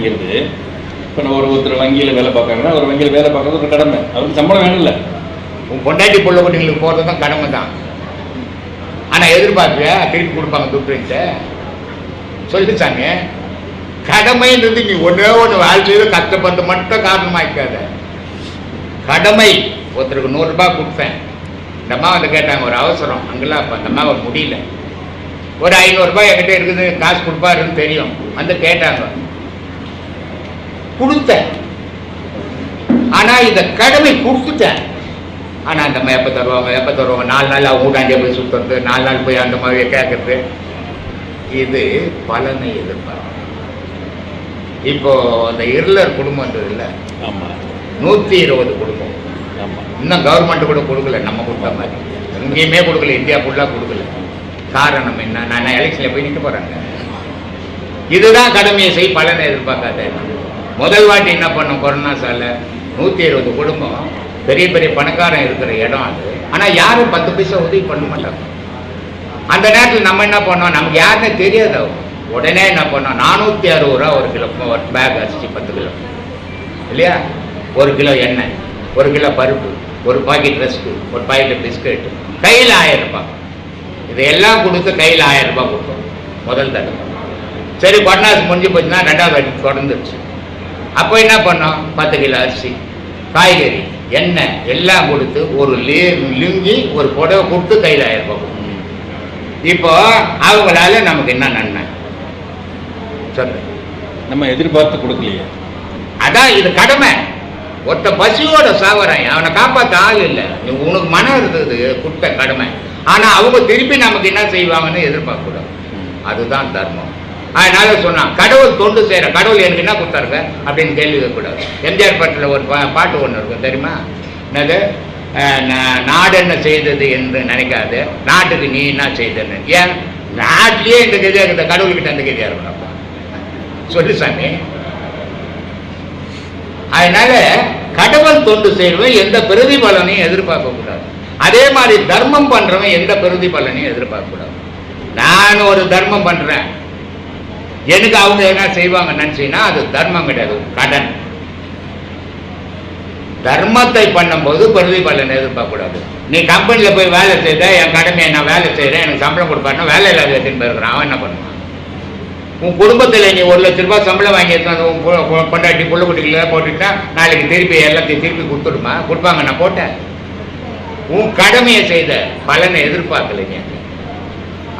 அப்படிங்கிறது இப்போ நான் ஒருத்தர் வங்கியில் வேலை பார்க்குறாங்கன்னா ஒரு வங்கியில் வேலை பார்க்கறது ஒரு கடமை, அவருக்கு சம்பளம் வேணும் இல்லை. உன் பொண்டாட்டி பிள்ளை குட்டிங்களுக்கு போகிறது தான் கடமை தான். ஆனால் எதிர்பார்ப்பியா திருப்பி கொடுப்பாங்க துட்டுன்ட்டு சொல்லிச்சாங்க. கடமைன்றது நீ ஒன்றே ஒன்று வேலை செய்து கஷ்டப்பட்டு மட்டும் காரணமாக்காத. கடமை. ஒருத்தருக்கு 100 ரூபாய் கொடுத்தேன், இந்த அம்மா வந்து கேட்டாங்க, ஒரு அவசரம் அங்கெல்லாம். அப்போ அந்த அம்மா முடியல, ஒரு 500 ரூபாய் என்கிட்ட இருக்குது, காசு கொடுப்பாருன்னு தெரியும், வந்து கேட்டாங்க, கொடுத்தேன். ஆனால் இந்த கடமை கொடுத்துட்டேன். ஆனால் அந்த அம்மா எப்போ தருவாங்க 4 நாள் அவங்க வீட்டாண்டியே போய் சுற்றுறது, 4 நாள் போய் அந்த மாதிரி கேட்கறது, இது பலனை எதிர்பார்க்கும். இப்போ அந்த இருளர் குடும்பம் இருந்தது இல்லை, 120 குடும்பம். இன்னும் கவர்மெண்ட் கூட கொடுக்கல, நம்ம கொடுத்த மாதிரி எங்கேயுமே கொடுக்கல, இந்தியா ஃபுல்லாக கொடுக்கல. காரணம் என்ன? நான் எலெக்ஷனில் போய் நிற்க போகிறாங்க. இதுதான் கடமையை செய், பலனை எதிர்பார்க்காத. முதல் வாட்டி என்ன பண்ணோம், கொரோனா சால 120 குடும்பம், பெரிய பெரிய பணக்காரன் இருக்கிற இடம் அது. ஆனால் யாரும் 10 பைசா உதவி பண்ண மாட்டாங்க. அந்த நேரத்தில் நம்ம என்ன பண்ணோம், நமக்கு யாருன்னே தெரியாது. உடனே என்ன பண்ணோம், 460 ரூபா ஒரு கிலோ, ஒரு பேக் அரிசி 10 கிலோ இல்லையா, 1 கிலோ எண்ணெய், 1 கிலோ பருப்பு, ஒரு பாக்கெட் ரஸ்க்கு, ஒரு பாக்கெட் பிஸ்கட், கையில் 1000 ரூபாய். இதையெல்லாம் கொடுத்து கையில் 1000 ரூபாய் கொடுத்தோம் முதல் தடவை. சரி, கொரோனா முடிஞ்சு போச்சுன்னா 2வது வாட்டி தொடர்ந்துருச்சு. அப்போ என்ன பண்ணோம், 10 கிலோ அரிசி, காய்கறி, எண்ணெய் எல்லாம் கொடுத்து ஒரு லுங்கி ஒரு புடவை கொடுத்து கையில் 1000 ரூபாய் கொடுத்தோம். இப்போ அவங்களால நமக்கு என்ன நன்மை சொல்லு? நம்ம எதிர்பார்த்து கொடுக்கலையே. அதான் இது கடமை. ஒருத்த பசியோட சாவறான், அவனை காப்பாற்ற ஆள் இல்லை, உனக்கு மனம் இருந்தது கொடுத்த கடமை. ஆனால் அவங்க திருப்பி நமக்கு என்ன செய்வாங்கன்னு எதிர்பார்க்கக்கூடாது. அதுதான் தர்மம். அதனால சொன்னான், கடவுள் தொண்டு செய்கிற, கடவுள் எனக்கு என்ன கொடுத்தாருங்க அப்படின்னு கேள்வி கேட்கக்கூடாது. எம்ஜிஆர் பாட்டில் ஒரு பாட்டு ஒன்று இருக்கும் தெரியுமா, என்னது, நாடு என்ன செய்தது என்று நினைக்காது, நாட்டுக்கு நீ என்ன செய்தன்னு. ஏன் நாட்டிலேயே இந்த கதியாக இருந்த கடவுள்கிட்ட அந்த கதியாக இருக்கணும் சொல்லு சாமி. அதனால கடவுள் தொண்டு செய்கிறவன் எந்த பிரதிபலனையும் எதிர்பார்க்க கூடாது. அதே மாதிரி தர்மம் பண்றவன் எந்த பிரதிபலனையும் எதிர்பார்க்க கூடாது. நான் ஒரு தர்மம் பண்றேன், எனக்கு அவங்க என்ன செய்வாங்க நினைச்சீங்கன்னா அது தர்மம் கிடையாது, கடன். தர்மத்தை பண்ணும்போது பிரதிபலனை எதிர்பார்க்க கூடாது. நீ கம்பெனியில் போய் வேலை செய்த, என் கடமையை நான் வேலை செய்கிறேன், எனக்கு சம்பளம் கொடுப்பாருன்னா வேலை இல்லாத எத்தனை இருக்கிறான், அவன் என்ன பண்ணுவான்? உன் குடும்பத்தில் நீ 1 லட்ச ரூபாய் சம்பளம் வாங்கியிருந்தா உன் பொண்டாட்டி புள்ள குட்டிகளெல்லாம் போட்டுட்டா நாளைக்கு திருப்பி எல்லாத்தையும் திருப்பி கொடுத்துடுமா? கொடுப்பாங்க. நான் போட்டேன். உன் கடமையை செய்த பலனை எதிர்பார்க்கலைங்க.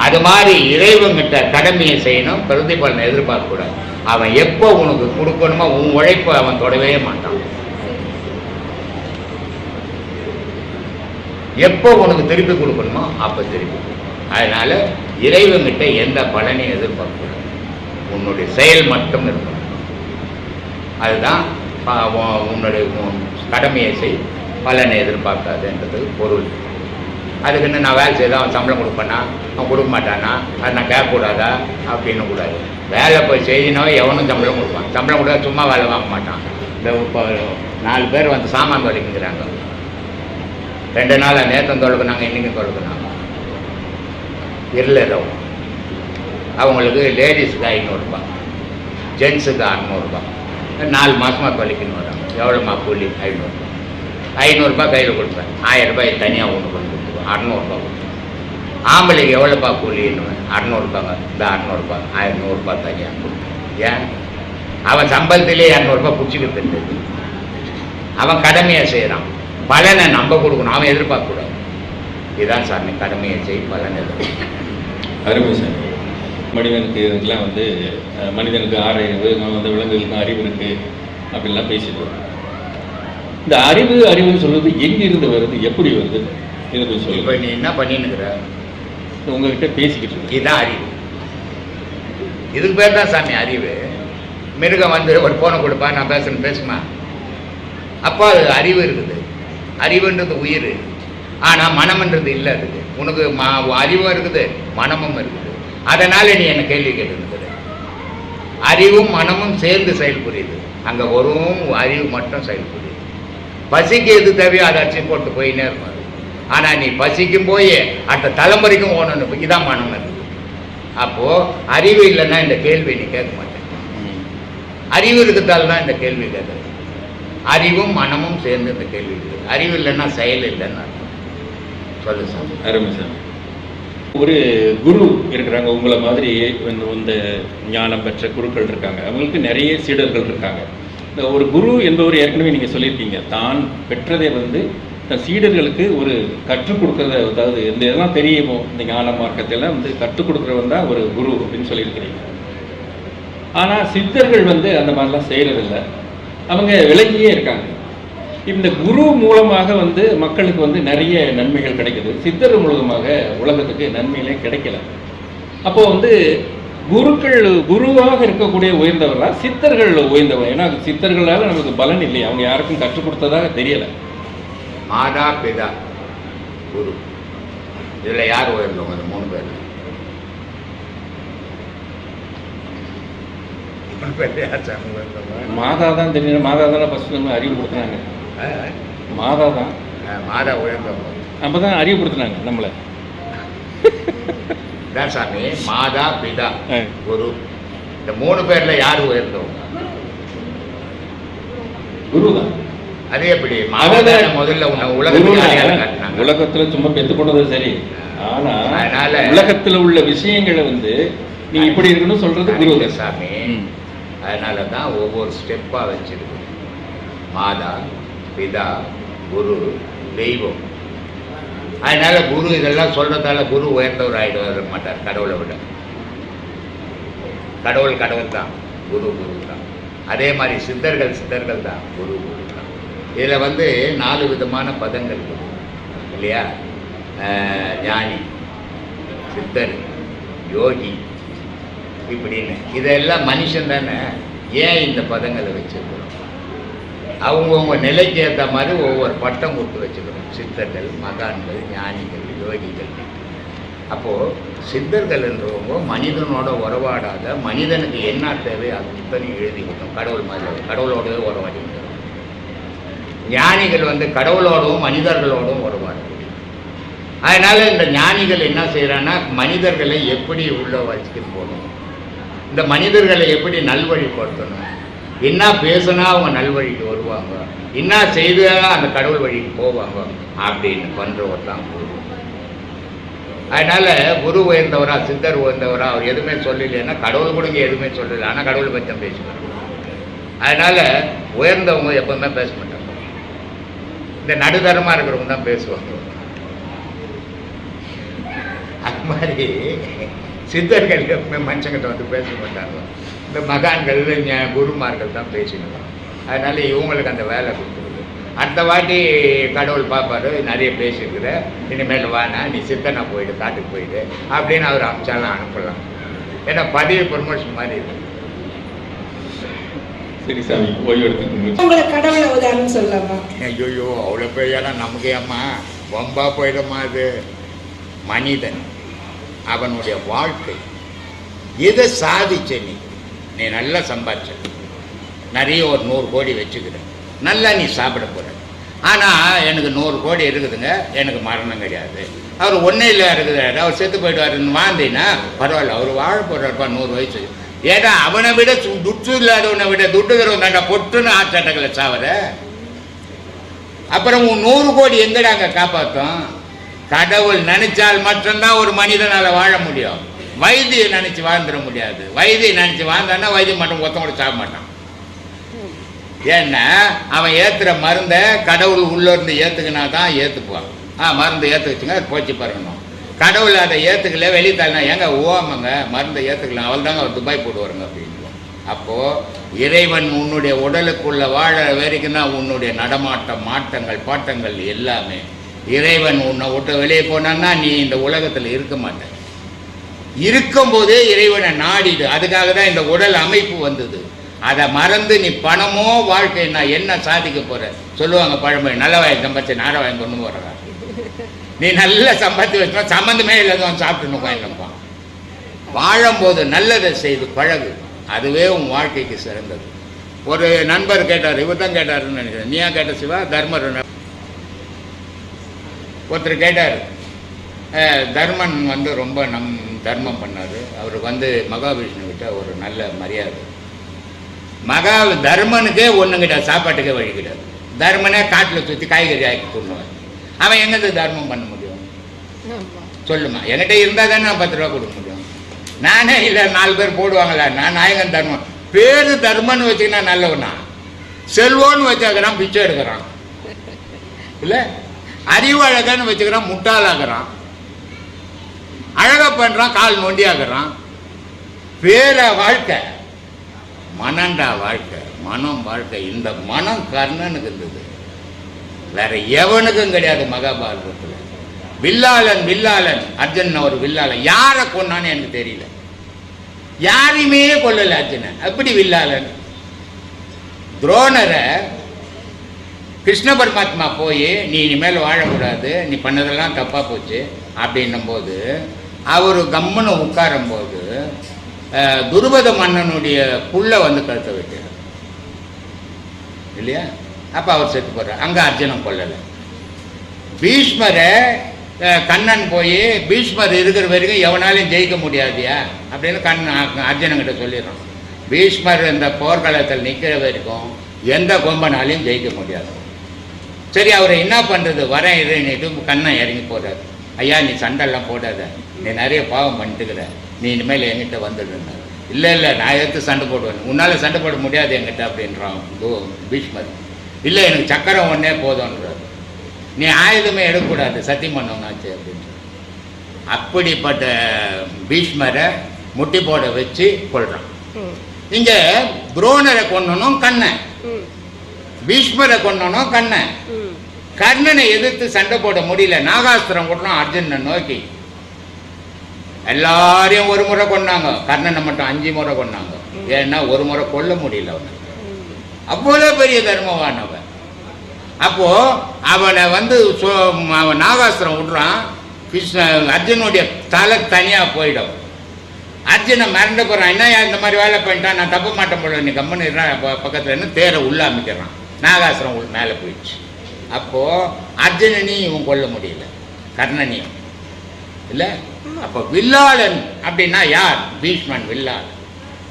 அது மாதிரி இறைவங்கிட்ட கடமையை செய்யணும், பிரதிபலனை எதிர்பார்க்கக்கூடாது. அவன் எப்போ உனக்கு கொடுக்கணுமோ உன் உழைப்பை அவன் தொடவே மாட்டான். எப்போ உனக்கு திருப்பி கொடுக்கணுமோ அப்போ திருப்பி. அதனால இறைவங்கிட்ட எந்த பலனையும் எதிர்பார்க்கக்கூடாது, உன்னுடைய செயல் மட்டும் இருக்கணும். அதுதான் உன்னுடைய கடமையை செய், பலனை எதிர்பார்க்காதுன்றது பொருள். அதுக்குன்னு நான் வேலை செய்தால் அவன் சம்பளம் கொடுப்பானா, அவன் கொடுக்க மாட்டானா, அது நான் கேட்கக்கூடாதா அப்படின்னு கூடாது. வேலை போய் செய்தினாவே எவனும் சம்பளம் கொடுப்பான். சம்பளம் கொடுத்தா சும்மா வேலை வாங்க மாட்டான். இந்த இப்போ 4 பேர் வந்து சாமான் தொலைக்குங்கிறாங்க, 2 நாள் நேற்று தொலைக்குனாங்க, இன்றைக்கும் தொலைக்குனாங்க. இல்லை, அவங்களுக்கு லேடிஸுக்கு 500 ரூபாய், ஜென்ஸுக்கு 600 ரூபாய், 4 மாதமாக தொலைக்கணும் வராங்க. எவ்வளோமா கூலி? 500 ரூபாய். 500 ரூபாய் கையில் கொடுப்பேன், 1000 ரூபாய் தனியாக ஒன்று கொண்டு கொடுத்துருவேன், 600 ரூபாய் கொடுத்துருவேன். ஆம்பளைக்கு எவ்வளோப்பா கூலின்னு? 600 ரூபாங்க. இந்த 600 ரூபாய், 1100 ரூபாய் தனியாக கொடுப்பேன். ஏன்? அவன் சம்பளத்திலே 200 ரூபாய் பிடிச்சிக்கிட்டு இருந்தது. அவன் கடமையை செய்கிறான், பலனை நம்ம கொடுக்கணும், அவன் எதிர்பார்க்கக்கூடாது. இதுதான் சார், நீ கடமையை செய், பலனை எதிர்பார்க்க. அருமை சார். மனிதனுக்கு இதெல்லாம் வந்து மனிதனுக்கு ஆறறிவு, வந்து விலங்குகளுக்கும் அறிவு இருக்குது அப்படின்லாம் பேசிட்டு இந்த அறிவுன்னு சொல்றது எங்கிருந்து வருது, எப்படி வருது, இதை கொஞ்சம் சொல்லு. இப்போ நீ என்ன பண்ணின்னுக்கிற? உங்ககிட்ட பேசிக்கிட்டு இருக்கு. இதுதான் அறிவு. இதுக்கு பேர் தான் சாமி அறிவு. மிருகம் வந்து ஒரு போனை கொடுப்பா, நான் பேசுமா? அப்போ அது அறிவு இருக்குது. அறிவுன்றது உயிர். ஆனால் மனம்ன்றது இல்லை. அதுக்கு உனக்கு அறிவும் இருக்குது, மனமும் இருக்குது. அதனால் நீ என்னை கேள்வி கேட்டுருக்குற. அறிவும் மனமும் சேர்ந்து செயல்புரியுது. அங்கே வரும் அறிவு மட்டும் செயல்புரியுது. பசிக்கு எது தேவையோ அதை அடிச்சு போட்டு போயின்னே இருக்கும். ஆனால் நீ பசிக்கும் போய் அடுத்த தலைமுறைக்கும் ஓடணும், இதான் மனம் இருக்குது. அப்போது அறிவு இல்லைன்னா இந்த கேள்வி நீ கேட்க மாட்டேன். அறிவு இருக்கிறதால தான் இந்த கேள்வி கேட்குது. அறிவும் மனமும் சேர்ந்து இந்த கேள்வி இருக்குது. அறிவு இல்லைன்னா செயல் இல்லைன்னு அர்த்தம். சொல்லு சார். அருமை சார். ஒரு குரு இருக்கிறாங்க, உங்களை மாதிரி இந்த ஞானம் பெற்ற குருக்கள் இருக்காங்க, அவங்களுக்கு நிறைய சீடர்கள் இருக்காங்க. இந்த ஒரு குரு என்பவர் ஏற்கனவே நீங்கள் சொல்லியிருக்கீங்க, தான் பெற்றதை தன் சீடர்களுக்கு ஒரு கற்றுக் கொடுக்கறத, அதாவது இந்த இதெல்லாம் தெரியுமோ இந்த ஞான மார்க்கத்தெல்லாம் கற்றுக் கொடுக்குறவன் தான் ஒரு குரு அப்படின்னு சொல்லியிருக்கிறீங்க. ஆனால் சித்தர்கள் அந்த மாதிரிலாம் செய்கிறதில்ல, அவங்க விலகியே இருக்காங்க. இந்த குரு மூலமாக மக்களுக்கு நிறைய நன்மைகள் கிடைக்குது, சித்தர் மூலமாக உலகத்துக்கு நன்மைகளே கிடைக்கல. அப்போது குருக்கள் குருவாக இருக்கக்கூடிய உயர்ந்தவர்களா சித்தர்கள் உயர்ந்தவர்? ஏன்னா சித்தர்களால் நமக்கு பலன் இல்லை, அவங்க யாருக்கும் கற்றுக் கொடுத்ததாக தெரியலை. மாதா பிதா குரு, இதில் யார் உயர்ந்தவங்க? அந்த 3 பேர். மாதா தான் தெரியும். மாதா தானே ஃபர்ஸ்ட் நம்ம அறிவு கொடுத்துனாங்க. மாதா தான், மாதா உயர்ந்தவங்க. நம்ம தான் அறிவு கொடுத்துனாங்க நம்மளை. தான் சாமி, மாதா பிதா குரு, இந்த 3 பேர்ல யார் உயர்ந்தவங்க? குரு தான். அது எப்படி? முதல்ல உலகத்துல சும்மா பெத்து போனது சரி, ஆனா உலகத்துல உள்ள விஷயங்களை நீ இப்படி இருக்கணும் சொல்றது குரு சாமி. அதனால தான் ஒவ்வொரு ஸ்டெப்பா வச்சிருக்கு. மாதா பிதா குரு தெய்வம். அதனால குரு இதெல்லாம் சொல்றதால குரு உயர்ந்தவர் ஆயிடுவார் மாட்டார் கடவுளை விட. கடவுள் கடவுள் தான், குரு குரு தான். அதே மாதிரி சித்தர்கள் தான், குரு குரு தான். இதில் 4 விதமான பதங்கள் இருக்குது இல்லையா? ஞானி, சித்தர், யோகி இப்படின்னு. இதெல்லாம் மனுஷன் தானே. ஏன் இந்த பதங்களை வச்சிருக்கிறோம்? அவங்கவுங்க நிலைக்கு ஏற்ற மாதிரி ஒவ்வொரு பட்டம் கொடுத்து வச்சுக்கிறோம். சித்தர்கள், மகான்கள், ஞானிகள், யோகிகள். அப்போது சித்தர்கள் என்றவங்க மனிதனோட உறவாடாத, மனிதனுக்கு என்ன தேவை அது அத்தனையும் எழுதி கொடுத்தோம். கடவுள் மாதிரி கடவுளோடவே உறவாடி. ஞானிகள் கடவுளோடவும் மனிதர்களோடவும் உறவாடும். அதனால இந்த ஞானிகள் என்ன செய்கிறான்னா, மனிதர்களை எப்படி உள்ள வச்சுக்கிட்டு போகணும், இந்த மனிதர்களை எப்படி நல்வழிப்படுத்தணும், என்ன பேசுனா அவங்க நல்வழிக்கு வருவாங்க, என்ன செய்தால் அந்த கடவுள் வழிக்கு போவாங்க அப்படின்னு பண்ணுறவர் தான் குரு. அதனால குரு உயர்ந்தவரா சித்தர் உயர்ந்தவரா அவர் எதுவுமே சொல்லலைன்னா, கடவுள் கூட எதுவுமே சொல்லலை, ஆனால் கடவுளை பற்றி தான் பேசுவாங்க. அதனால உயர்ந்தவங்க எப்பவுமே பேச மாட்டாங்க, இந்த நடுத்தரமாக இருக்கிறவங்க தான் பேசுவாங்க. அது மாதிரி சித்தர்கள் எப்பவுமே மனுஷங்கிட்ட பேச மாட்டாங்க. இந்த மகான்கள் குருமார்கள் தான் பேசினாங்க. அதனால இவங்களுக்கு அந்த வேலை கொடுத்துருது. அடுத்த வாட்டி கடவுள் பார்ப்பாரு, நிறைய பேசியிருக்கிற, இனிமேல் வானா நீ சித்தனா போயிடு, காட்டுக்கு போயிடு அப்படின்னு அவர் அமிச்சாலும் அனுப்பலாம். ஏன்னா பதவி ப்ரமோஷன் மாதிரி இருக்கு. சரி சாமி, ஓய்வு எடுத்துக்கோங்க. உங்களுக்கு கடவுளை உதாரணம் சொல்லலாமா? ஐயோ அவ்வளோ பெரியானா நமக்கு ஏம்மா வம்பா போயிடுமா? அது மனிதன் அவனுடைய வாழ்க்கை எதை சாதிச்ச, நீ நல்லா சம்பாதிச்ச, நிறைய ஒரு 100 கோடி வச்சுக்கிற, நல்லா நீ சாப்பிட போகிற. ஆனால் எனக்கு 100 கோடி இருக்குதுங்க, எனக்கு மரணம் கிடையாது, அவர் ஒன்றும் இல்லை இருக்குதாரு, அவர் செத்து போயிடுவாருன்னு வாழ்ந்தீங்கன்னா பரவாயில்ல, அவர் வாழ போடுறாருப்பா 100 வயசு. ஏன்னா அவனை விட துட்டு இல்லாதவனை விட துட்டுகிறவன் தாண்டா பொட்டுன்னு ஆச்சாட்டங்களை சாவர. அப்புறம் 100 கோடி எங்கடாங்க காப்பாற்றும்? கடவுள் நினைச்சால் மட்டும்தான் ஒரு மனிதனால் வாழ முடியும். வைத்தியை நினைச்சு வாழ்ந்துட முடியாது. வைத்தியை நினைச்சு வாழ்ந்தான்னா வைத்தியம் மட்டும் ஒருத்தன் கூட சாப்பிட மாட்டான். ஏன்னா அவன் ஏற்றுற மருந்தை கடவுள் உள்ளேருந்து ஏற்றுக்கினா தான் ஏற்றுக்குவான். மருந்து ஏற்றுக்குச்சுங்க, அது போச்சு பாருங்கணும். கடவுள் அதை ஏற்றுக்கல, வெளித்தாள்னா ஏங்க ஓமாங்க மருந்தை ஏற்றுக்கலாம், அவள் தாங்க அவர் துபாய் போட்டு வருங்க அப்படின்னு. அப்போது இறைவன் உன்னுடைய உடலுக்குள்ள வாழ வரைக்கும் தான் உன்னுடைய நடமாட்டம், மாட்டங்கள், பாட்டங்கள் எல்லாமே. இறைவன் உன்னை விட்டு வெளியே போனான்னா நீ இந்த உலகத்தில் இருக்க மாட்டேன். இருக்கும்போதே இறைவனை நாடிடு. அதுக்காக தான் இந்த உடல் அமைப்பு வந்தது. அதை மறந்து நீ பணமோ வாழ்க்கை நான் என்ன சாதிக்க போற சொல்லுவாங்க பழமொழி. நல்ல வாங்கி சம்பாதிச்சு நார வாங்கி கொண்டு போறதா? நீ நல்லா சம்பாதி வச்சா சம்மந்தமே இல்லாதவன் சாப்பிட்டு உட்காந்துப்பான். வாழும்போது நல்லதை செய்து பழகு, அதுவே உன் வாழ்க்கைக்கு சிறந்தது. ஒரு நண்பர் கேட்டார், இவர் தான் கேட்டாருன்னு நினைக்கிறேன், நீயா கேட்ட சிவா? தர்மர் ஒருத்தர் கேட்டார், தர்மன் ரொம்ப தர்மம் பண்ணார், அவருக்கு மகாவிஷ்ணுக்கிட்ட ஒரு நல்ல மரியாதை. மகா தர்மனுக்கே ஒன்றும் கிடையாது, சாப்பாட்டுக்கே வழி கிடையாது. தர்மனே காட்டில் சுற்றி காய்கறி ஆக்கி கொண்டுவான். அவன் எங்கே தர்மம் பண்ண முடியும் சொல்லுமா? என்கிட்ட இருந்தால் தானே நான் 10 ரூபா கொடுக்க முடியும். நானே இல்லை 4 பேர் போடுவாங்களா, நான் நாயகன் தர்மம் பேரு தர்மன்னு வச்சுக்கினா நல்லவனா, செல்வோன்னு வச்சுக்கிறான் பிச்சை எடுக்கிறான், இல்லை அறிவு அழகான்னு வச்சுக்கிறான் முட்டாளாகிறான், அழகா பண்றான் கால் நொண்டியாகிறான். பேர வாழ்க்கை மனண்டா வாழ்க்கை, மனம் வாழ்க்கை. இந்த மனம் கர்ணனுக்கு இருந்தது, வேற எவனுக்கும் கிடையாது. மகாபாரதத்தில் வில்லாளன் அர்ஜுனன் ஒரு வில்லாளன். யாரை கொண்டான்னு எனக்கு தெரியல, யாரையுமே கொல்லல அர்ஜுனன். அப்படி வில்லாளன். துரோணரை கிருஷ்ண பரமாத்மா போய் நீ இனிமேல் வாழக்கூடாது, நீ பண்ணதெல்லாம் தப்பா போச்சு அப்படின்னும் போது அவர் கம்முன்னு உட்காரும் போது துருபத மன்னனுடைய புள்ள வந்து கழுத்தை வைக்கிறார் இல்லையா? அப்ப அவர் செத்து போறார். அங்க அர்ஜுனன் கொல்லலை. பீஷ்மரை கண்ணன் போய் பீஷ்மர் இருக்கிற வரைக்கும் எவனாலையும் ஜெயிக்க முடியாதியா அப்படின்னு அர்ஜுனங்கிட்ட சொல்லிடுறான். பீஷ்மர் இந்த போர்க்களத்தில் நிற்கிற வரைக்கும் எந்த கொம்பனாலையும் ஜெயிக்க முடியாது. சரி, அவரை என்ன பண்ணுறது, வரேன் இருந்துட்டு கண்ணன் இறங்கி போடுறாரு. ஐயா நீ சண்டெல்லாம் போடாத, நீ நிறைய பாவம் பண்ணிட்டுக்கிற, நீ இனிமேல் என்கிட்ட வந்துடுனார். இல்லை நான் எடுத்து சண்டை போடுவேன், உன்னால் சண்டை போட முடியாது என்கிட்ட அப்படின்றான் பீஷ்மர். இல்லை எனக்கு சக்கரம் ஒன்றே போதும்ன்றார். நீ ஆயுதமே எடுக்கக்கூடாது, சத்தியம் பண்ணவனாச்சு அப்படின்ற. அப்படிப்பட்ட பீஷ்மரை முட்டி போட வச்சு கொள்றான். இங்க துரோணரை கொண்டனும் கண்ணன், பீஷ்மரை கொண்டனும் கண்ணன். கர்ணனை எதிர்த்து சண்டை போட முடியல, நாகாஸ்திரம் கொண்டான் அர்ஜுனனை நோக்கி. எல்லாரையும் ஒரு முறை கொண்டாங்க, கர்ணனை மட்டும் 5 முறை கொண்டாங்க. ஏன்னா ஒரு முறை கொல்ல முடியல அவனை, அவ்வளோ பெரிய தர்மவானவன். அப்போ அவனை வந்து அவன் நாகாஸ்திரம் விடுறான், அர்ஜுனுடைய தலை தனியா போயிடும். அர்ஜுனை மறந்து போறான். என்ன இந்த மாதிரி வேலை பண்ணிட்டான், நான் தப்ப மாட்டேன் போல, நீ கம்மனு பக்கத்துல இருந்து தேரை உள்ள அமைக்கிறான். நாகாஸ்திரம் மேலே போயிடுச்சு. அப்போ அர்ஜுனனையும் இவன் கொல்ல முடியல, கர்ணனையும் இல்லை. அப்போ வில்லாளன் அப்படின்னா யார்? பீஷ்மன் வில்லாளன்,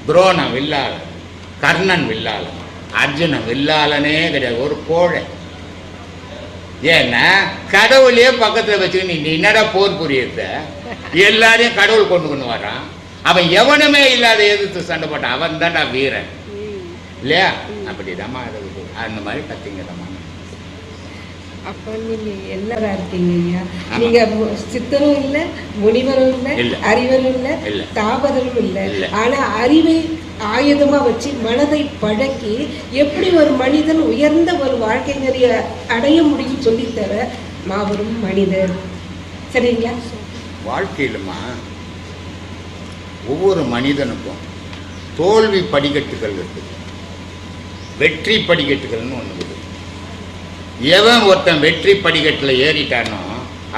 துரோணன் வில்லாளன், கர்ணன் வில்லாளன், அர்ஜுனன் வில்லாளனே கிடையாது, ஒரு கோழை. ஏன்னா கடவுளையே பக்கத்தில் வச்சுக்க நீ என்னடா போர் புரியுத, எல்லாரையும் கடவுள் கொண்டு வரான். அவன் எவனுமே இல்லாத எதிர்த்து சண்டை போட்டான், அவன் தான்டா வீரன் இல்லையா? அப்படிதாம்மா அந்த மாதிரி கத்திங்கடமா. அப்ப நீங்க எல்லாரா இருக்கீங்க. நீங்க சித்தரும் இல்ல, முனிவரும் இல்ல, அறிவரும் இல்ல, தாபதரும் இல்ல. ஆனா அறிவை ஆயுதமா வச்சு மனதை பழக்கி எப்படி ஒரு மனிதன் உயர்ந்த ஒரு வாழ்க்கை நெறிய அடைய முடியும் சொல்லித்தர மாபெரும் மனிதர். சரிங்களா? வாழ்க்கையிலுமா ஒவ்வொரு மனிதனுக்கும் தோல்வி படிக்கட்டுகள் இருக்குது, வெற்றி படிக்கட்டுகள்னு ஒன்று இருக்குது. எவன் ஒருத்தன் வெற்றி படிக்கட்டில் ஏறிட்டானோ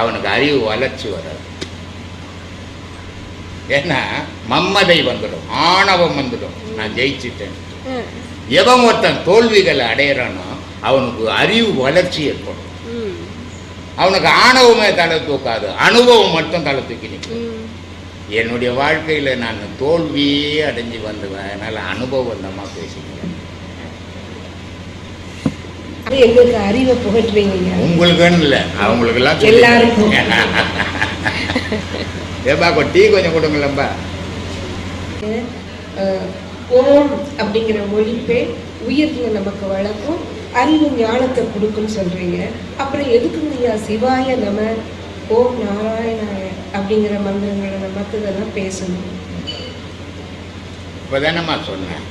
அவனுக்கு அறிவு வளர்ச்சி வராது. ஏன்னா மம்மதை வந்துடும், ஆணவம் வந்துடும், நான் ஜெயிச்சிட்டேன். எவன் ஒருத்தன் தோல்விகளை அடையிறானோ அவனுக்கு அறிவு வளர்ச்சி ஏற்படும். அவனுக்கு ஆணவமே தலை தூக்காது, அனுபவம் மட்டும் தலை தூக்கி நிற்கும். என்னுடைய வாழ்க்கையில் நான் தோல்வியே அடைஞ்சு வந்துவேன், அதனால் அனுபவம் தம்மா பேசிக்கிறேன். எங்களுக்கு அறிவை புகற்றுவீங்க. உங்களுக்குன்னு இல்லை, அவங்களுக்கெல்லாம் எல்லாருக்கும். ஏப்பா டீ கொஞ்சம் கொடுங்களப்பா. ஓம் அப்படிங்கிற மொழிப்பே உயிர்களை நமக்கு வளர்க்கும், அறிவு ஞானத்தை கொடுக்குன்னு சொல்றீங்க. அப்புறம் எதுக்குங்கய்யா சிவாய நம, ஓம் நாராயணாய அப்படிங்கிற மந்திரங்களை நமக்கு இதெல்லாம் பேசணும்? இப்போதானம்மா சொன்னேன்,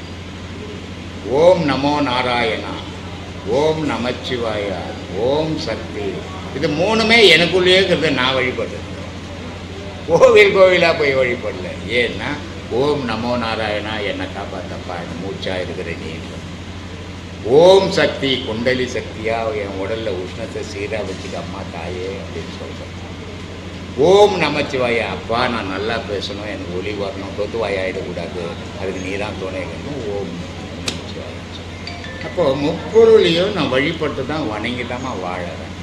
ஓம் நமோ நாராயணா, ஓம் நமச்சிவாயா, ஓம் சக்தி. இது 3மே எனக்குள்ளேயே இருக்கிறத நான் வழிபடுறேன். கோவிலாக போய் வழிபடல. ஏன்னா ஓம் நமோ நாராயணா என்னை காப்பாற்றப்பா, மூச்சா இருக்கிற நீ. ஓம் சக்தி குண்டலி சக்தியா என் உடல்ல உஷ்ணத்தை சீராக வச்சுக்க அம்மா தாயே அப்படின்னு சொல்கிறேன். ஓம் நமச்சிவாயா, அப்பா நான் நல்லா பேசணும், எனக்கு ஒளி வரணும், தொத்துவாயிடக்கூடாது, அதுக்கு நீ தான் துணை வேணும். ஓம் நமச்சிவாயா. அப்போது முப்பொருளையும் நான் வழிபட்டு தான் வணங்கி தான் வாழறேன்.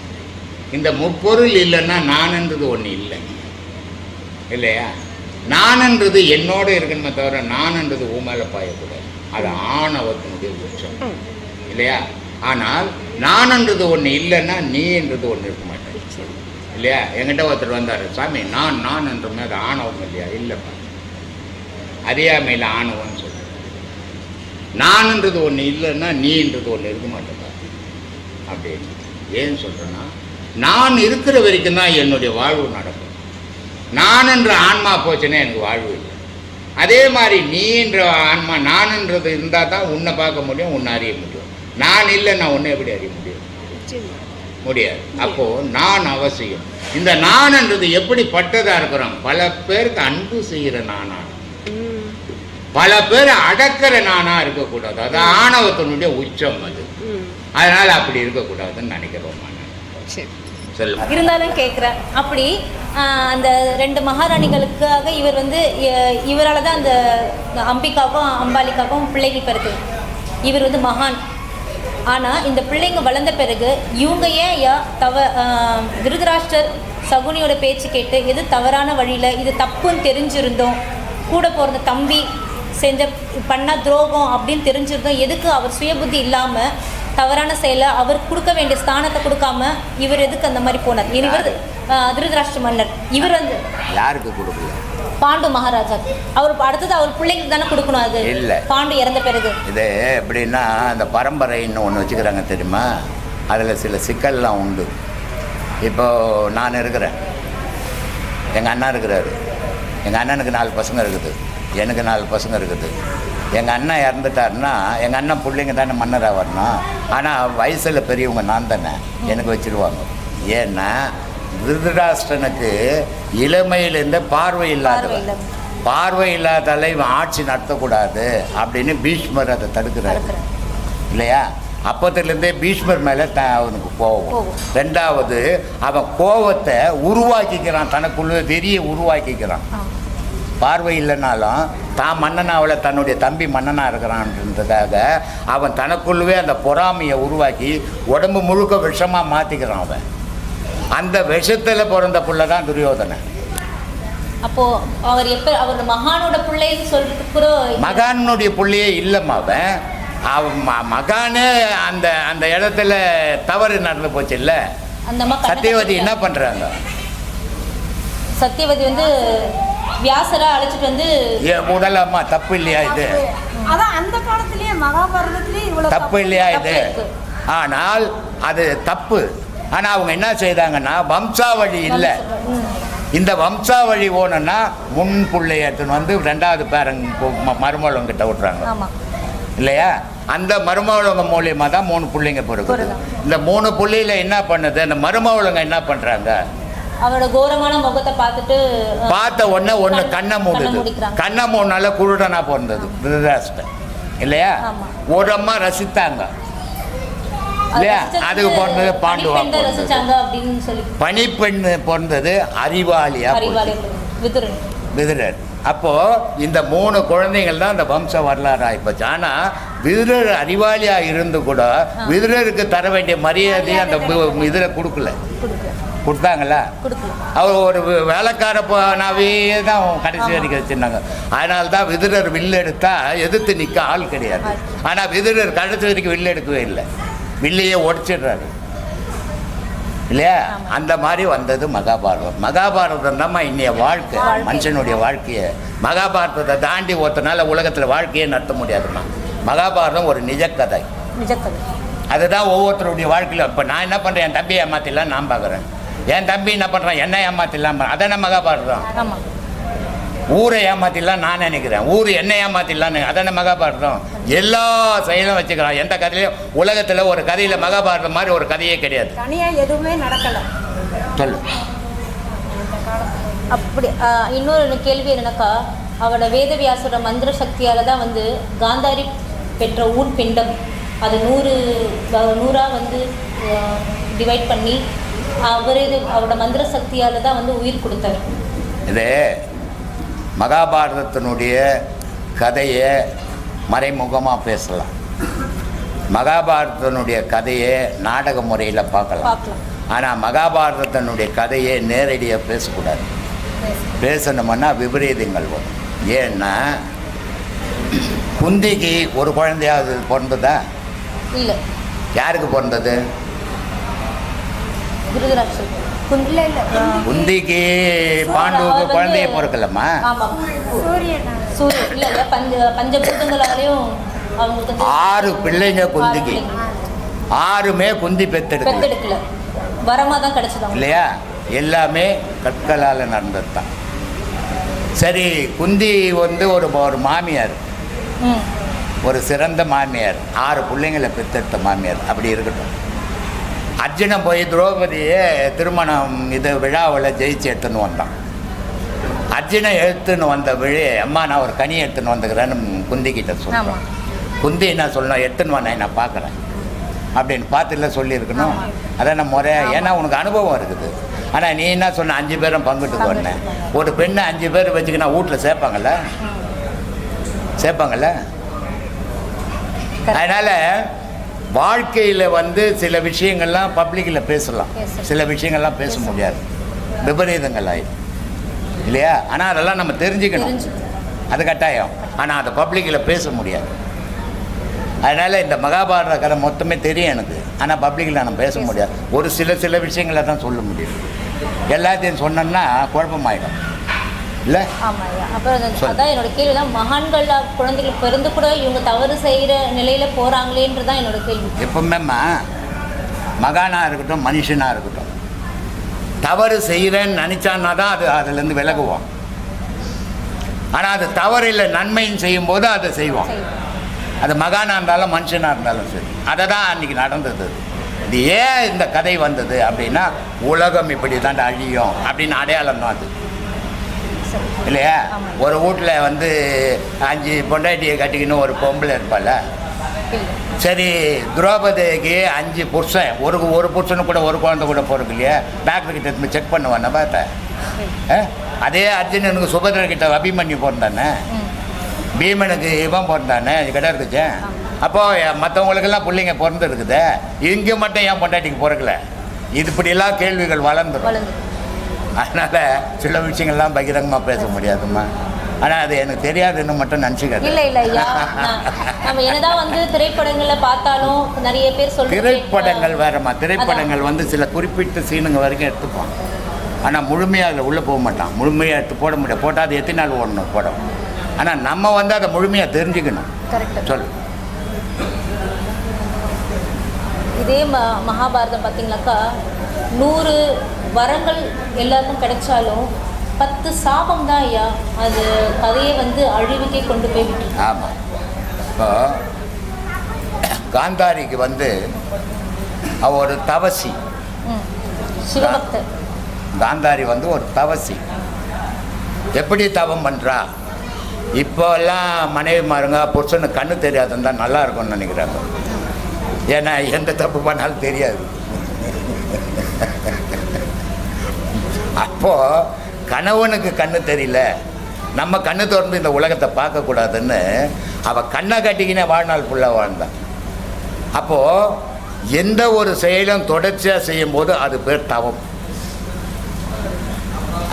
இந்த முப்பொருள் இல்லைன்னா நான்ன்றது ஒன்று இல்லை இல்லையா? நான்ன்றது என்னோடு இருக்கணுமே தவிர நான்ன்றது மேலே பாயக்கூடாது. அது ஆணவத்தினுடைய உச்சம் இல்லையா? ஆனால் நான்ன்றது ஒன்று இல்லைன்னா நீன்றது ஒன்று இருக்க மாட்டேன் இல்லையா? என்கிட்ட ஒருத்தர் வந்தார், சாமி நான் என்றமே அது ஆணவம் இல்லையா? இல்லைப்பா, அறியாமையில் ஆணவம்னு சொல்லுவேன். நான்ன்றது ஒன்று இல்லைன்னா நீன்றது ஒன்று இருக்க மாட்டேப்பா அப்படின்னு. ஏன்னு சொல்கிறேன்னா, நான் இருக்கிற வரைக்கும் தான் என்னுடைய வாழ்வு நடக்கும். நான் என்ற ஆன்மா போச்சுன்னா எனக்கு வாழ்வு இல்லை. அதே மாதிரி நீன்ற ஆன்மா நான்ன்றது இருந்தால் தான் உன்னை பார்க்க முடியும், உன்னை அறிய முடியும். நான் இல்லைன்னா உன்னை எப்படி அறிய முடியும்? முடியாது. அப்போது நான் அவசியம். இந்த நான்ன்றது எப்படி பட்டதாக இருக்கிறோம்? பல பேருக்கு அன்பு செய்கிற நானா, பல பேர் அடக்கிற நானா இருக்கக்கூடாது. அது ஆணவத்தினுடைய உச்சம். அது அதனால அப்படி இருக்கக்கூடாதுன்னு நினைக்கிறோம். இருந்தாலும் கேட்குறேன், அப்படி அந்த 2 மகாராணிகளுக்காக இவர் வந்து இவரால் தான் அந்த அம்பிகாவுக்கும் அம்பாலிக்காவுக்கும் பிள்ளைகள் பிறகு இவர் வந்து மகான். ஆனால் இந்த பிள்ளைங்க வளர்ந்த பிறகு இவங்க ஏன் திருதராஷ்டிரர் சகுனியோட பேச்சு கேட்டு எது தவறான வழியில் இது தப்புன்னு தெரிஞ்சிருந்தோம், கூட பிறந்த தம்பி பண்ண துரோகம் அப்படின்னு தெரிஞ்சிருந்தோம், எதுக்கு அவர் சுயபுத்தி இல்லாமல் தவறான செயலை அவர் கொடுக்க வேண்டிய ஸ்தானத்தை கொடுக்காம இவர் எதுக்கு அந்த மாதிரி போனார்? இவர் திருதராஷ்டிர மன்னர், இவர் வந்து யாருக்கு கொடுக்கல? பாண்டு மகாராஜாக்கு. அவர் அடுத்தது அவர் பிள்ளைங்களுக்கு தானே கொடுக்கணும். அது இல்லை, பாண்டு இறந்த பிறகு. இது எப்படின்னா, அந்த பரம்பரைன்னு ஒன்று வச்சுக்கிறாங்க தெரியுமா? அதில் சில சிக்கல்லாம் உண்டு. இப்போது நான் இருக்கிறேன், எங்கள் அண்ணா இருக்கிறாரு, எங்கள் அண்ணனுக்கு 4 பசங்க இருக்குது, எனக்கு 4 பசங்க இருக்குது. எங்கள் அண்ணன் இறந்துட்டாருன்னா எங்கள் அண்ணன் பிள்ளைங்க தானே மன்னராக வரணும். ஆனால் வயசில் பெரியவங்க நான் தானே, எனக்கு வச்சுருவாங்க. ஏன்னா திருதராஷ்டிரனுக்கு இளமையிலேருந்து பார்வை இல்லாதால இவன் ஆட்சி நடத்தக்கூடாது அப்படின்னு பீஷ்மர் அதை தடுக்கிறாரு இல்லையா? அப்போத்துலேருந்தே பீஷ்மர் மேலே அவனுக்கு கோபம். 2வது அவன் கோபத்தை உருவாக்கிக்கிறான், தனக்குள்ள வெறியை உருவாக்கிக்கிறான். பார்வை இல்லைனாலும் தான் மன்னனாவில் தன்னுடைய தம்பி மன்னனாக இருக்கிறான்றதுக்காக அவன் தனக்குள்ளவே அந்த பொறாமையை உருவாக்கி உடம்பு முழுக்க விஷமாக மாற்றிக்கிறான். அவன் அந்த விஷத்தில் பிறந்த பிள்ளை தான் துரியோதனன். அப்போது அவர் அவர் மகானோட பிள்ளைன்னு சொல்லிட்டு கூட மகானுடைய பிள்ளையே இல்லைம்மா. அவன் மகானே அந்த அந்த இடத்துல தவறு நடந்து போச்சு இல்லை? சத்தியவதி என்ன பண்ணுறாங்க? சத்தியவதி வந்து வியாசரா அழைச்சிட்டு வந்து முதலம்மா தப்பு இல்லையா இது? அதான் அந்த காலத்திலேயே மகாபாரதத்திலேயே இவ்வளவு தப்பு இல்லையா இது? ஆனால் அது தப்பு. ஆனால் அவங்க என்ன செய்தாங்கன்னா, வம்சாவழி இல்லை, இந்த வம்சாவழி ஓணுன்னா முன் பிள்ளைய எடுத்துன்னு வந்து 2வது பேரன் மருமகளவங்கிட்ட விட்றாங்க இல்லையா? அந்த மருமகளவங்க மூலியமாக தான் 3 பிள்ளைங்க பிறகு. இந்த 3 பிள்ளையில என்ன பண்ணுது? அந்த மருமகளவங்க என்ன பண்ணுறாங்க? அவரோட கோரமான முகத்தை பார்த்த உடனே ஒன்று கண்ணை மூடுது. கண்ணை மூணுனால குருடனா பிறந்தது திருதராஷ்டிரன் இல்லையா? ஒரு அம்மா ரசித்தாங்க இல்லையா? அதுக்கு பிறந்தது பாண்டுவா. பனிப்பெண் பிறந்தது அறிவாளியா விதுரர். அப்போது இந்த 3 குழந்தைகள் தான் அந்த வம்ச வரலாறு ஆகிப்போச்சு. ஆனால் விதுரர் அறிவாளியாக இருந்து கூட விதுரருக்கு தர வேண்டிய மரியாதையை அந்த இதில் கொடுத்தாங்களா? அவர் ஒரு வேலைக்காரனாவே தான் கடைசி வரைக்கும் வச்சுருந்தாங்க. அதனால தான் விதுரர் வில்லு எடுத்தால் எதிர்த்து நிற்க ஆள் கிடையாது. ஆனால் விதுரர் கடைசி வரைக்கும் வில்லு எடுக்கவே இல்லை, வில்லையே உடச்சிடுறாரு இல்லையா? அந்த மாதிரி வந்தது மகாபாரதம். மகாபாரதம் தான் இன்னைய வாழ்க்கை, மனுஷனுடைய வாழ்க்கையை. மகாபாரதத்தை தாண்டி ஒருத்தனால உலகத்தில் வாழ்க்கையே நடத்த முடியாதுமா. மகாபாரதம் ஒரு நிஜக்கதை. அதுதான் ஒவ்வொருத்தருடைய வாழ்க்கையில். இப்போ நான் என்ன பண்ணுறேன், என் தம்பியை ஏமாத்திடலாம் நான் பார்க்குறேன், என் தம்பி என்ன பண்ணுறான் என்ன ஏமாத்திடலாம், அதான மகாபாரதம். ஊரை ஏமாத்திடலாம் நான் நினைக்கிறேன், ஊர் என்ன ஏமாத்திடலாம் அதான மகாபாரதம். எல்லா செயலும் வச்சுக்கிறான். எந்த கதையிலையும் உலகத்தில் ஒரு கதையில் மகாபாரதம் மாதிரி ஒரு கதையே கிடையாது. தனியாக எதுவுமே நடக்கலை. சொல்லு. அப்படி இன்னொரு கேள்வி என்னன்னாக்கா, அவரோட வேதவியாசோட மந்திர சக்தியால் தான் வந்து காந்தாரி பெற்ற ஊர் பிண்டம் அது 100 வந்து டிவைட் பண்ணி அவரோட மந்திர சக்தியால் தான் வந்து உயிர் கொடுத்தார். இது மகாபாரதத்தினுடைய கதையை மறைமுகமாக பேசலாம், மகாபாரதத்தினுடைய கதையை நாடக முறையில் பார்க்கலாம். ஆனால் மகாபாரதத்தினுடைய கதையை நேரடியாக பேசக்கூடாது. பேசணும்னா விபரீதங்கள் வரும். ஏன்னா குந்திக்கு ஒரு குழந்தையாவது பிறந்ததா? இல்லை. யாருக்கு பிறந்தது? திருதராட்சர். இல்ல இல்ல குந்திக்கு பாண்டுவுக்கு குழந்தைய பிறக்கலம்மா. ஆமாம். சூரியன் சூரியன் இல்லை இல்லை பஞ்சபூதங்களாலையும் அவங்களுக்கு 6 பிள்ளைங்க குந்திக்கு. 6மே குந்தி பெத்தெடுக்கல. வரமாக தான் கிடைச்சது இல்லையா? எல்லாமே கற்களால் நடந்தது தான். சரி, குந்தி வந்து ஒரு மாமியார், ஒரு சிறந்த மாமியார், 6 பிள்ளைங்களை பெற்றெடுத்த மாமியார். அப்படி இருக்கட்டும். அர்ஜுனன் போய் திரௌபதியை திருமணம் விழாவில் ஜெயிச்சு எடுத்துன்னு வந்தான். அர்ஜுனன் எடுத்துன்னு வந்த அம்மா நான் ஒரு கனி எடுத்துன்னு வந்துக்கிறேன்னு குந்திக்கிட்ட சொல்கிறேன். குந்தி என்ன சொல்லணும், எடுத்துன்னு வந்தேன் நான் பார்க்குறேன் அப்படின்னு பார்த்துல சொல்லியிருக்கணும். அதான் நான் முறை, ஏன்னா உனக்கு அனுபவம் இருக்குது. ஆனால் நீ என்ன சொன்ன, 5 பேரும் பங்குட்டுக்கு வந்தேன். ஒரு பெண்ணை 5 பேர் வச்சுக்கினா வீட்டில் சேர்ப்பாங்கல்ல. அதனால் வாழ்க்கையில் வந்து சில விஷயங்கள்லாம் பப்ளிக்கில் பேசலாம், சில விஷயங்கள்லாம் பேச முடியாது, விபரீதங்கள் ஆயிடும் இல்லையா? ஆனால் அதெல்லாம் நம்ம தெரிஞ்சுக்கணும், அது கட்டாயம். ஆனால் அதை பப்ளிக்கில் பேச முடியாது. அதனால் இந்த மகாபாரத கதை மொத்தமே தெரியும் எனக்கு, ஆனால் பப்ளிக்கில் நம்ம பேச முடியாது. ஒரு சில விஷயங்களை தான் சொல்ல முடியும். எல்லாத்தையும் சொன்னோம்னா குழப்பமாயிடும் இல்லை? ஆமாம். அப்புறம் அதான் என்னோட கேள்வி தான், மகான்கள் குழந்தைகள் பிறந்து கூட இவங்க தவறு செய்கிற நிலையில் போகிறாங்களேன்றது தான் என்னோட கேள்வி. எப்பவுமே மகானாக இருக்கட்டும் மனுஷனாக இருக்கட்டும், தவறு செய்கிறேன்னு நினச்சான்னா தான் அதுலேருந்து விலகுவோம். ஆனால் அது தவறு இல்லை, நன்மைன்னு செய்யும்போது அதை செய்வோம். அது மகானாக இருந்தாலும் மனுஷனாக இருந்தாலும் சரி. அதை தான் அன்றைக்கி நடந்தது. இது ஏன் இந்த கதை வந்தது அப்படின்னா, உலகம் இப்படி தான் அழியும் அப்படின்னு அடையாளம் தான் அது இல்லையா? ஒரு வீட்டில் வந்து 5 பொண்டாட்டியை கட்டிக்கின்னு ஒரு பொம்பளை இருப்பாள். சரி, திரௌபதிக்கு 5 புருஷன், ஒரு புருஷனு கூட ஒரு குழந்தை கூட போகிறதுக்கு இல்லையா? டாக்டர் கிட்ட செக் பண்ணுவானே பார்த்தேன். அதே அர்ஜுனனுக்கு சுபத்ரகிட்ட அபிமன்யு பிறந்தானே, பீமனுக்கு இவன் பிறந்தானே, இது கடை இருக்குச்சு. அப்போது மற்றவங்களுக்கெல்லாம் பிள்ளைங்க பிறந்துருக்குது, இங்கே மட்டும் ஏன் பொண்டாட்டிக்கு பிறக்கல? இது இப்படிலாம் கேள்விகள் வளர்ந்துடும். அதனால் சில விஷயங்கள்லாம் பகிரங்கமாக பேச முடியாதும்மா. ஆனால் அது எனக்கு தெரியாதுன்னு மட்டும் நினச்சிக்காது. இல்லை ஐயா, நம்ம என்னதான் வந்து திரைப்படங்களில் பார்த்தாலும் நிறைய பேர் சொல்லுவாங்க, திரைப்படங்கள் வேறம்மா. திரைப்படங்கள் வந்து சில குறிப்பிட்ட சீனுங்க வரைக்கும் எடுத்துப்பான், ஆனால் முழுமையாக அதில் உள்ளே போக மாட்டான். முழுமையாக எடுத்து போட முடியாது, போட்டால் அது எத்தனை நாள் ஓடணும் படம். ஆனால் நம்ம வந்து அதை முழுமையாக தெரிஞ்சுக்கணும். சொல்லு. இதே மகாபாரதம் பார்த்தீங்கன்னாக்கா 100 வரங்கள் எல்லாருக்கும் கிடைச்சாலும் 10 சாபம் தான் ஐயா அது கதையை வந்து அழிவுக்கே கொண்டு போய் விட்டு. ஆமாம். இப்போ காந்தாரிக்கு வந்து அவ ஒரு தவசி, சிவபக்தர். காந்தாரி வந்து ஒரு தவசி. எப்படி தவம் பண்ணுறா? இப்போல்லாம் மனைவி மாருங்க புருஷனுக்கு கண்ணு தெரியாதுன்னு தான் நல்லா இருக்கும்னு நினைக்கிறாங்க. ஏன்னா எந்த தப்பு பண்ணாலும் தெரியாது. அப்போது கணவனுக்கு கண்ணு தெரியல, நம்ம கண்ணு திறந்து இந்த உலகத்தை பார்க்கக்கூடாதுன்னு அவள் கண்ணை கட்டிக்கினே வாழ்நாள் ஃபுல்லாக வாழ்ந்தான். அப்போது எந்த ஒரு செயலும் தொடர்ச்சியாக செய்யும்போது அது பேர் தவம்.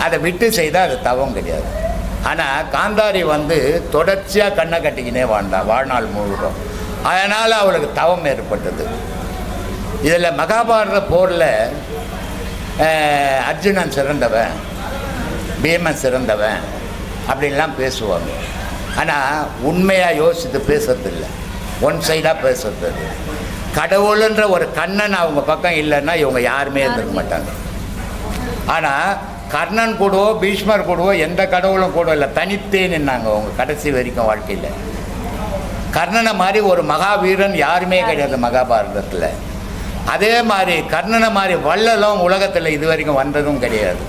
அதை விட்டு செய்தால் அது தவம் கிடையாது. ஆனால் காந்தாரி வந்து தொடர்ச்சியாக கண்ணை கட்டிக்கினே வாழ்ந்தான் வாழ்நாள் முழுவதும். அதனால் அவளுக்கு தவம் ஏற்பட்டது. இதில் மகாபாரத போரில் அர்ஜுனன் சிறந்தவன், பீமன் சிறந்தவன் அப்படின்லாம் பேசுவாங்க. ஆனால் உண்மையாக யோசித்து பேசுறதில்லை, ஒன் சைடாக பேசுறது. கடவுளுன்ற ஒரு கண்ணன் அவங்க பக்கம் இல்லைன்னா இவங்க யாருமே இருந்திருக்க மாட்டாங்க. ஆனால் கர்ணன் கூடவோ பீஷ்மர் கூடவோ எந்த கடவுளும் கூட இல்லை, தனித்தே நின்னாங்க அவங்க கடைசி வரைக்கும் வாழ்க்கையில். கர்ணனை மாதிரி ஒரு மகாவீரன் யாருமே கிடையாது மகாபாரதத்தில். அதே மாதிரி கர்ணனை மாதிரி வள்ளலும் உலகத்தில் இது வரைக்கும் வந்ததும் கிடையாது.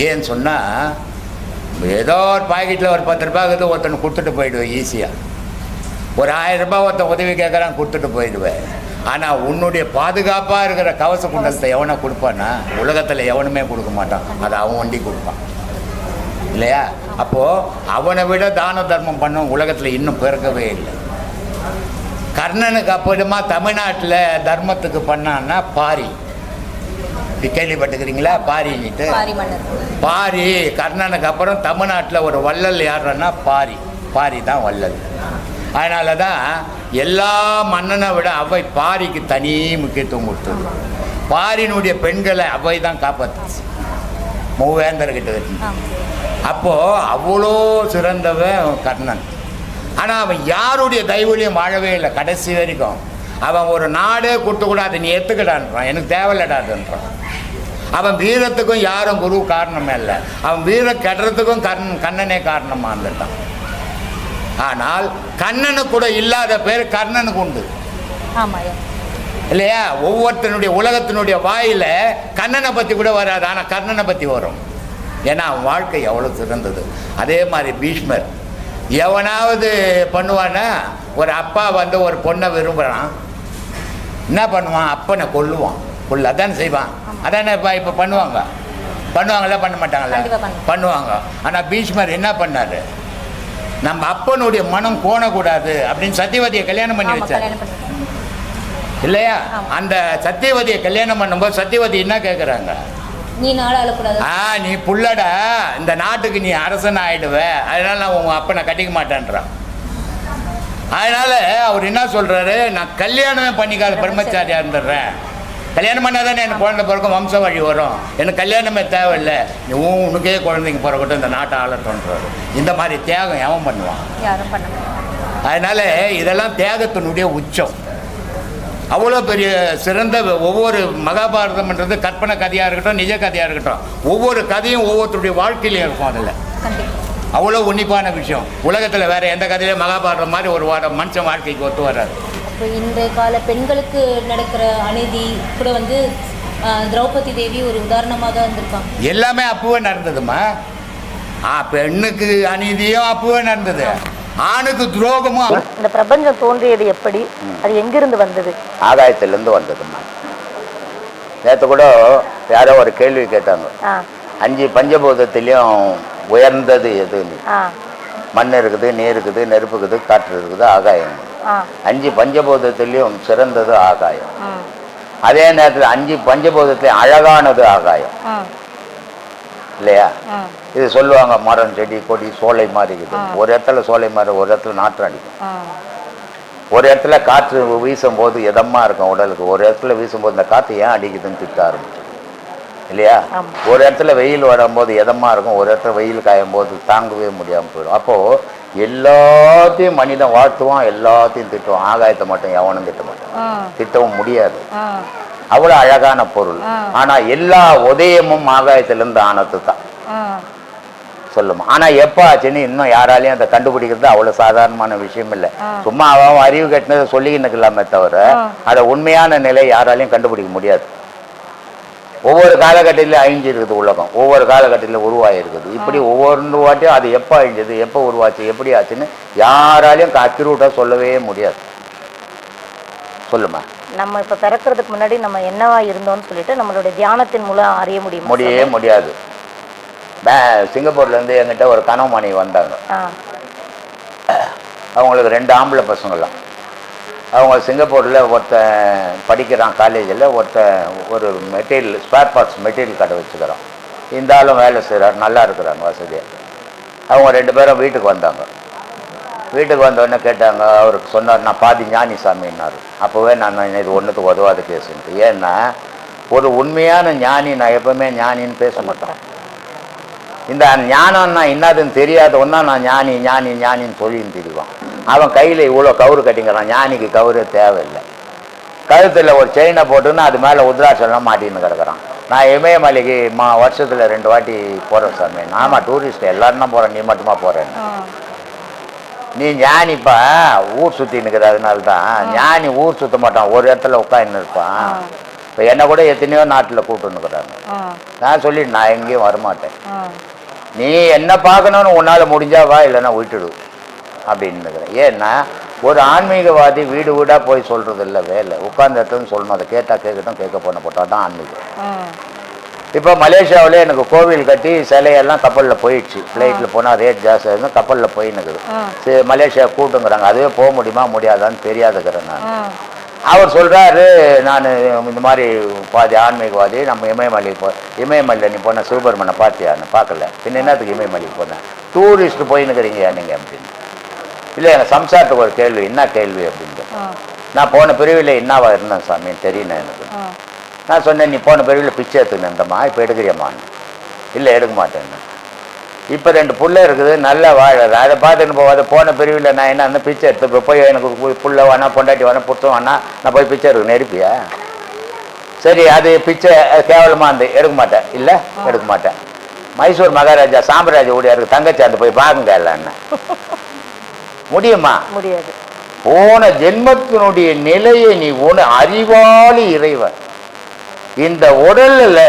ஏன்னு சொன்னால், ஏதோ ஒரு பாக்கெட்டில் ஒரு 10 ரூபாய்க்கு ஒருத்தனை கொடுத்துட்டு போயிடுவேன் ஈஸியாக. ஒரு 1000 ரூபாய் ஒருத்தன் உதவி கேட்குறான், கொடுத்துட்டு போயிடுவேன். ஆனால் உன்னுடைய பாதுகாப்பாக இருக்கிற கவச குண்டலத்தை எவனை கொடுப்பான்னா உலகத்தில் எவனுமே கொடுக்க மாட்டான், அதை அவன் வண்டி கொடுப்பான் இல்லையா? அப்போது அவனை விட தான தர்மம் பண்ண உலகத்தில் இன்னும் பிறக்கவே இல்லை. கர்ணனுக்கு அப்புறமா தமிழ்நாட்டில் தர்மத்துக்கு பண்ணான்னா பாரி, கேள்விப்பட்டுக்கிறீங்களா? பாரின்னுட்டு பாரி. கர்ணனுக்கு அப்புறம் தமிழ்நாட்டில் ஒரு வள்ளல் யாருன்னா பாரி. பாரி தான் வல்லது. அதனால தான் எல்லா மன்னனை விட அவை பாரிக்கு தனி முக்கியத்துவம் கொடுத்தது. பாரினுடைய பெண்களை அவை தான் காப்பாற்றுச்சு மூவேந்தர்கிட்ட வச்சு. அப்போது அவ்வளோ சிறந்தவன் கர்ணன். ஆனால் அவன் யாருடைய தயவுலையும் வாழவே இல்லை கடைசி வரைக்கும். அவன் ஒரு நாடே கொடுத்துக்கூடாது, நீ எடுத்துக்கிட்டான்றான், எனக்கு தேவையில்லடாதுன்றான். அவன் வீரத்துக்கும் யாரும் குரு காரணமே இல்லை, அவன் வீரம் கெடுறதுக்கும் கண்ணனே காரணமாக இருந்துட்டான். ஆனால் கண்ணனுக்கு கூட இல்லாத பேர் கர்ணனுக்கு உண்டு இல்லையா? ஒவ்வொருத்தனுடைய உலகத்தினுடைய வாயில் கண்ணனை பற்றி கூட வராது, ஆனால் கர்ணனை பற்றி வரும். ஏன்னா அவன் வாழ்க்கை எவ்வளோ சிறந்தது. அதே மாதிரி பீஷ்மர் எவனாவது பண்ணுவான்னா, ஒரு அப்பா வந்து ஒரு பொண்ணை விரும்புகிறான், என்ன பண்ணுவான்? அப்பனை கொல்லுவான். அதானே செய்வான். அதானே இப்போ பண்ணுவாங்களா பண்ண மாட்டாங்களா? பண்ணுவாங்க. ஆனால் பீஷ்மர் என்ன பண்ணார்? நம்ம அப்பனுடைய மனம் கோணக்கூடாது அப்படின்னு சத்தியவதியை கல்யாணம் பண்ணி வச்சார் இல்லையா? அந்த சத்தியவதியை கல்யாணம் பண்ணும்போது சத்தியவதி என்ன கேட்குறாங்க? நீ புள்ளடா, இந்த நாட்டுக்கு நீ அரசன் ஆயிடுவ, அதனால நான் உங்க அப்பனை கட்டிக்க மாட்டேன்றான். அதனால அவர் என்ன சொல்றாரு? நான் கல்யாணமே பண்ணிக்காத பிரம்மச்சாரியா இருந்துடுறேன், கல்யாணம் பண்ணாதானே எனக்கு குழந்தை பிறக்கும், வம்ச வழி வரும், எனக்கு கல்யாணமே தேவையில்லை, நீ உனக்கே குழந்தைங்க பிறக்கட்டும், இந்த நாட்டை ஆளட்டும்ன்றாரு. இந்த மாதிரி தியாகம் எவன் பண்ணுவான்? அதனால இதெல்லாம் தியாகத்தினுடைய உச்சம். அவ்வளோ பெரிய சிறந்த ஒவ்வொரு மகாபாரதம்ன்றது கற்பனை கதையாக இருக்கட்டும், நிஜ கதையாக இருக்கட்டும், ஒவ்வொரு கதையும் ஒவ்வொருத்தருடைய வாழ்க்கையிலையும் இருக்கும். அதில் அவ்வளோ உன்னிப்பான விஷயம். உலகத்தில் வேறு எந்த கதையிலும் மகாபாரதம் மாதிரி ஒரு மனுஷன் வாழ்க்கைக்கு ஒத்து வராது. இப்போ இன்றைய கால பெண்களுக்கு நடக்கிற அநீதி கூட வந்து திரௌபதி தேவி ஒரு உதாரணமாக தான் இருந்திருக்காங்க. எல்லாமே அப்பவே நடந்ததுமா. பெண்ணுக்கு அநீதியும் அப்பவே நடந்தது, ஆணுக்கு துரோகமும். இந்த பிரபஞ்சம் தோன்றியது எப்படி, அது எங்கிருந்து வந்தது? ஆகாயத்திலிருந்து வந்ததுமா. நேற்று கூட யாரோ ஒரு கேள்வி கேட்டாங்க, 5 பஞ்சபூதத்திலையும் உயர்ந்தது எதுன்னு. மண் இருக்குது, நீர் இருக்குது, நெருப்பு இருக்குது, காற்று இருக்குது, ஆகாயம். 5 பஞ்சபூதத்திலையும் சிறந்தது ஆகாயம். அதே நேரத்தில் 5 பஞ்சபூதத்திலையும் அழகானது ஆகாயம் இல்லையா? இது சொல்லுவாங்க, மரம் செடி கொடி சோலை மாதிரி இருக்குது. ஒரு இடத்துல சோலை மாதிரி, ஒரு இடத்துல நாற்று அடிக்கும். ஒரு இடத்துல காற்று வீசும் போது இதமா இருக்கும் உடலுக்கு, ஒரு இடத்துல வீசும்போது இந்த காற்று ஏன் அடிக்குதுன்னு திட்ட ஆரம்பிச்சு இல்லையா? ஒரு இடத்துல வெயில் வரும்போது இதமா இருக்கும், ஒரு இடத்துல வெயில் காயும் போது தாங்கவே முடியாமல் போயிடும். அப்போது எல்லாத்தையும் மனிதன் வாழ்த்துவான், எல்லாத்தையும் திட்டுவான். ஆகாயத்தை மட்டும் எவனும் திட்ட மாட்டான், திட்டவும் முடியாது. அவ்வளோ அழகான பொருள். ஆனால் எல்லா உதயமும் ஆகாயத்திலிருந்து ஆனது தான் சொல்லுமா. ஆனால் எப்போ ஆச்சுன்னு இன்னும் யாராலையும் அதை கண்டுபிடிக்கிறது அவ்வளோ சாதாரணமான விஷயம் இல்லை. சும்மா அவன் அறிவு கட்டினதை சொல்லிக்கின்னு இல்லாமே தவிர அதை உண்மையான நிலை யாராலையும் கண்டுபிடிக்க முடியாது. ஒவ்வொரு காலகட்டத்திலும் அழிஞ்சிருக்குது உலகம், ஒவ்வொரு காலகட்டத்திலும் உருவாகிருக்குது. இப்படி ஒவ்வொரு வாட்டியும் அது எப்போ அழிஞ்சது, எப்போ உருவாச்சு, எப்படி ஆச்சுன்னு யாராலையும் அக்யூரேட்டாக சொல்லவே முடியாது. சொல்லுமா. நம்ம இப்போ பிறக்கிறதுக்கு முன்னாடி நம்ம என்னவா இருந்தோம்னு சொல்லிட்டு நம்மளுடைய தியானத்தின் மூலம் அறிய முடியவே முடியாது. சிங்கப்பூர்லேருந்து என்கிட்ட ஒரு கனவுமணி வந்தாங்க. அவங்களுக்கு 2 ஆம்பளை பசங்களாம். அவங்க சிங்கப்பூரில் ஒருத்தன் படிக்கிறான் காலேஜில், ஒருத்தன் ஒரு மெட்டீரியல் ஸ்பேர் பார்ட்ஸ் மெட்டீரியல் கடை வச்சுக்கிறான். இந்த ஆளும் வேலை செய்கிறார், நல்லா இருக்கிறாங்க வசதியாக. அவங்க 2 பேரும் வீட்டுக்கு வந்தாங்க. வீட்டுக்கு வந்தோடனே கேட்டாங்க, அவருக்கு சொன்னார், நான் பாதி ஞானி சாமின்னாரு. அப்போவே நான் இது ஒன்றுத்துக்கு உதவாத கேசுன்ட்டு. ஏன்னா ஒரு உண்மையான ஞானி நான் எப்பவுமே ஞானின்னு பேச மாட்டேன். இந்த ஞானம்னா என்னதுன்னு தெரியாத ஒன்றா நான் ஞானி ஞானி ஞானின்னு சொல்லின்னு தெரிவான். அவன் கையில் இவ்வளோ கவுரு கட்டிங்கிறான். ஞானிக்கு கவுரே தேவையில்லை. கழுத்தில் ஒரு செயினை போட்டுன்னு அது மேலே உத்ராட்சம்லாம் மாட்டின்னு கிடக்கிறான். நான் இமயமலைக்கு வருஷத்தில் 2 வாட்டி போகிறேன் சாமி. ஆமாம், டூரிஸ்ட் எல்லாரும் தான் போகிறேன், நீ மட்டுமா போகிறேன்னு. நீ ஞானிப்பா, ஊர் சுற்றின்னு இருக்கிற, அதனால தான் ஞானி ஊர் சுற்ற மாட்டான், ஒரு இடத்துல உட்காந்து இருப்பான். இப்போ என்னை கூட எத்தனையோ நாட்டில் கூப்பிட்டுன்னுக்குறாங்க. நான் சொல்லி நான் எங்கேயும் வரமாட்டேன். நீ என்ன பார்க்கணுன்னு உன்னால் முடிஞ்சா வா, இல்லைன்னா விட்டுடு அப்படின்னு. ஏன்னா ஒரு ஆன்மீகவாதி வீடு வீடாக போய் சொல்கிறது இல்லை வேலை, உட்கார்ந்த இடத்துன்னு சொல்லணும். அதை கேட்டால் கேட்கட்டும், கேட்க போன போட்டால் தான் ஆன்மீகம். இப்போ மலேசியாவில் எனக்கு கோவில் கட்டி சிலையெல்லாம் கப்பலில் போயிடுச்சு. ஃப்ளைட்டில் போனால் ரேட் ஜாஸ்தி ஆகுது, கப்பலில் போயின்னுக்குது. சரி, மலேசியா கூட்டுங்கிறாங்க. அதுவே போக முடியுமா முடியாதான்னு தெரியாதுக்கிறேன் நான். அவர் சொல்கிறாரு, நான் இந்த மாதிரி பாதி ஆன்மீகவாதி, நம்ம இமயமலைக்கு இமயமலையில் நீ போன சிவபெருமனை பார்த்தியான்னு. பார்க்கல, பின்ன என்னத்துக்கு இமயமலைக்கு போனேன்? டூரிஸ்ட்டு போயின்னுக்கிறீங்க நீங்கள் அப்படின்னு. இல்லை எனக்கு சம்சாரத்துக்கு ஒரு கேள்வி, என்ன கேள்வி அப்படின்ட்டு. நான் போன பிரிவில் என்னவா இருந்தேன் சாமின்னு தெரியல எனக்கு. நான் சொன்னேன், நீ போன பிரிவில் பிச்சை எடுத்துக்கிட்டம்மா, இப்போ எடுக்கிறியம்மான்னு. இல்லை எடுக்க மாட்டேன்னு. இப்போ 2 புள்ள இருக்குது, நல்லா வாழறது. அதை பார்த்துன்னு போகாத. போன பிரிவில் நான் என்ன பிச்சை எடுத்து போய் எனக்கு புள்ள வேணா, பொண்டாட்டி வேணா, புத்தம் வேணா, நான் போய் பிச்சை எடுக்கணும், எடுப்பியா? சரி, அது பிச்சை கேவலமாக இருந்து எடுக்க மாட்டேன். இல்லை எடுக்க மாட்டேன். மைசூர் மகாராஜா சாம்ராஜ்ய ஊழியருக்கு தங்கச்சி அந்த போய் பாருங்க இல்லைன்னு முடியுமா? முடியாது. போன ஜென்மத்தினுடைய நிலையை நீ அறிவாளி இறைவன். இந்த உடல்ல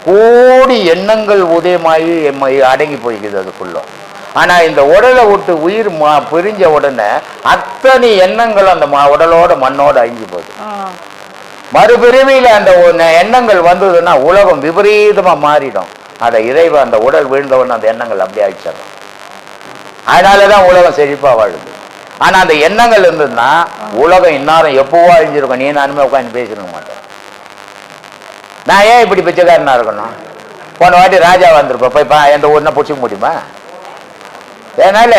கோடி எண்ணங்கள் உதயமாகி அடங்கி போய்க்குது அதுக்குள்ள. ஆனா இந்த உடலை விட்டு உயிர் பிரிஞ்ச உடனே அத்தனை எண்ணங்கள் அந்த உடலோட மண்ணோட அழிஞ்சு போகுது. மறுபிறவியில அந்த எண்ணங்கள் வந்ததுன்னா உலகம் விபரீதமா மாறிடும். அதை இறைவன் அந்த உடல் வீழ்ந்தவன் அந்த எண்ணங்கள் அப்படியே அழிச்சிடும். அதனாலதான் உலகம் செழிப்பா வாழுது. ஆனா அந்த எண்ணங்கள் இருந்ததுன்னா உலகம் இன்னாரம் எப்பவோ அழிஞ்சிருக்கும். நீ நானுமே உட்காந்து பேசிருக்க மாட்டேன். நான் ஏன் இப்படி பிச்சைக்காரனா இருக்கணும்? போன வாட்டி ராஜா வந்திருப்பேன், போய் எந்த ஊர்னா பிடிச்சிக்க முடியுமா? அதனால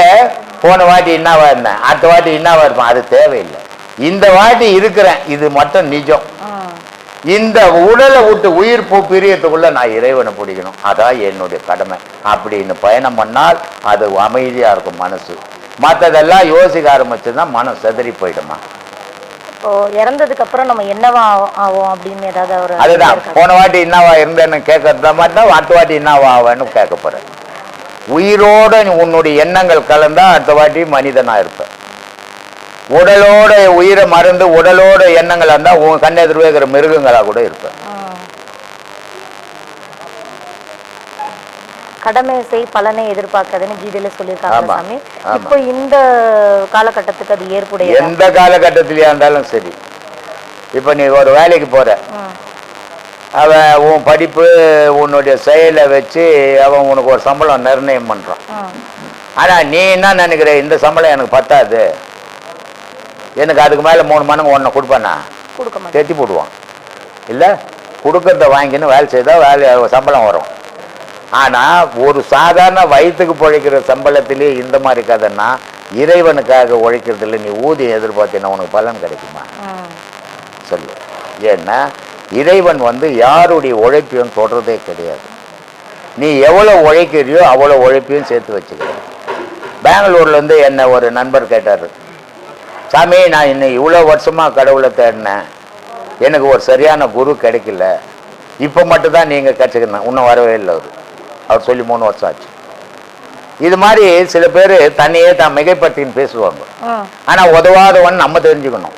போன வாட்டி என்னவா இருந்தேன், அடுத்த வாட்டி என்னவா இருப்பேன், அது தேவையில்லை. இந்த வாட்டி இருக்கிறேன், இது மட்டும் நிஜம். இந்த உடலை விட்டு உயிர் பிரியத்துக்குள்ள நான் இறைவனை பிடிக்கணும், அதான் என்னுடைய கடமை அப்படின்னு பயணம் பண்ணால் அது அமைதியா இருக்கும் மனசு. மற்றதெல்லாம் யோசிக்க ஆரம்பிச்சுதான் மனம் செதறி போயிடுமா. இப்போ இறந்ததுக்கு அப்புறம் நம்ம என்னவா ஆவோம் அப்படின்னு ஏதாவது ஒரு அதுதான் போன வாட்டி என்னவா இருந்தேன்னு கேட்கறத மட்டும் அடுத்த வாட்டி என்னவா ஆவேன்னு கேட்க போறேன். உயிரோட உன்னுடைய எண்ணங்கள் கலந்தா அடுத்த வாட்டி மனிதனா இருப்ப. உடலோட உயிரை மறந்து உடலோட எண்ணங்கள் இருந்தா உன் கண்ணெதிர்வே இருக்கிற மிருகங்களா கூட இருப்ப. கடமை செய் பலனை எதிர்பார்க்காதுன்னு கீதையில சொல்லியிருக்காங்க சாமி. இப்போ இந்த காலகட்டத்துக்கு அது ஏற்புடைய எந்த காலகட்டத்திலயா இருந்தாலும் சரி. இப்ப நீ ஒரு வேலைக்கு போற, அவன் உன் படிப்பு உன்னுடைய செயலை வச்சு அவன் உனக்கு ஒரு சம்பளம் நிர்ணயம் பண்றான். ஆனா நீ என்ன நினைக்கிற, இந்த சம்பளம் எனக்கு பத்தாது, எனக்கு அதுக்கு மேல 3 மடங்கு ஒன்ன கொடுப்பானா? தேத்தி போடுவான். இல்ல கொடுக்கறத வாங்கின்னு வேலை செய்தா சம்பளம் வரும். ஆனா ஒரு சாதாரண வயிற்றுக்கு பிழைக்கிற சம்பளத்திலே இந்த மாதிரி கதைன்னா இறைவனுக்காக உழைக்கிறதுல நீ ஊதியம் எதிர்பார்த்தீங்கன்னா உனக்கு பலன் கிடைக்குமா? சொல்லு. ஏன்னா இறைவன் யாருடைய உழைப்பையும் தொடர்றதே கிடையாது. நீ எவ்வளவு உழைக்கிறியோ அவ்வளவு உழைப்பையும் சேர்த்து வச்சுக்கிற. பெங்களூர்ல என்ன ஒரு நண்பர் கேட்டாரு, சாமி நான் இன்னும் இவ்வளோ வருஷமா கடவுளை தேடினேன், எனக்கு ஒரு சரியான குரு கிடைக்கல, இப்போ மட்டும்தான் நீங்கள் கிடைச்சிக்கணும், இன்னும் வரவே இல்லை அவர் சொல்லி 3 வருஷம் ஆச்சு. இது மாதிரி சில பேர் தன்னையே தான் மிகைப்பட்டின்னு பேசுவாங்க. ஆனால் உதவாதவன் நம்ம தெரிஞ்சுக்கணும்.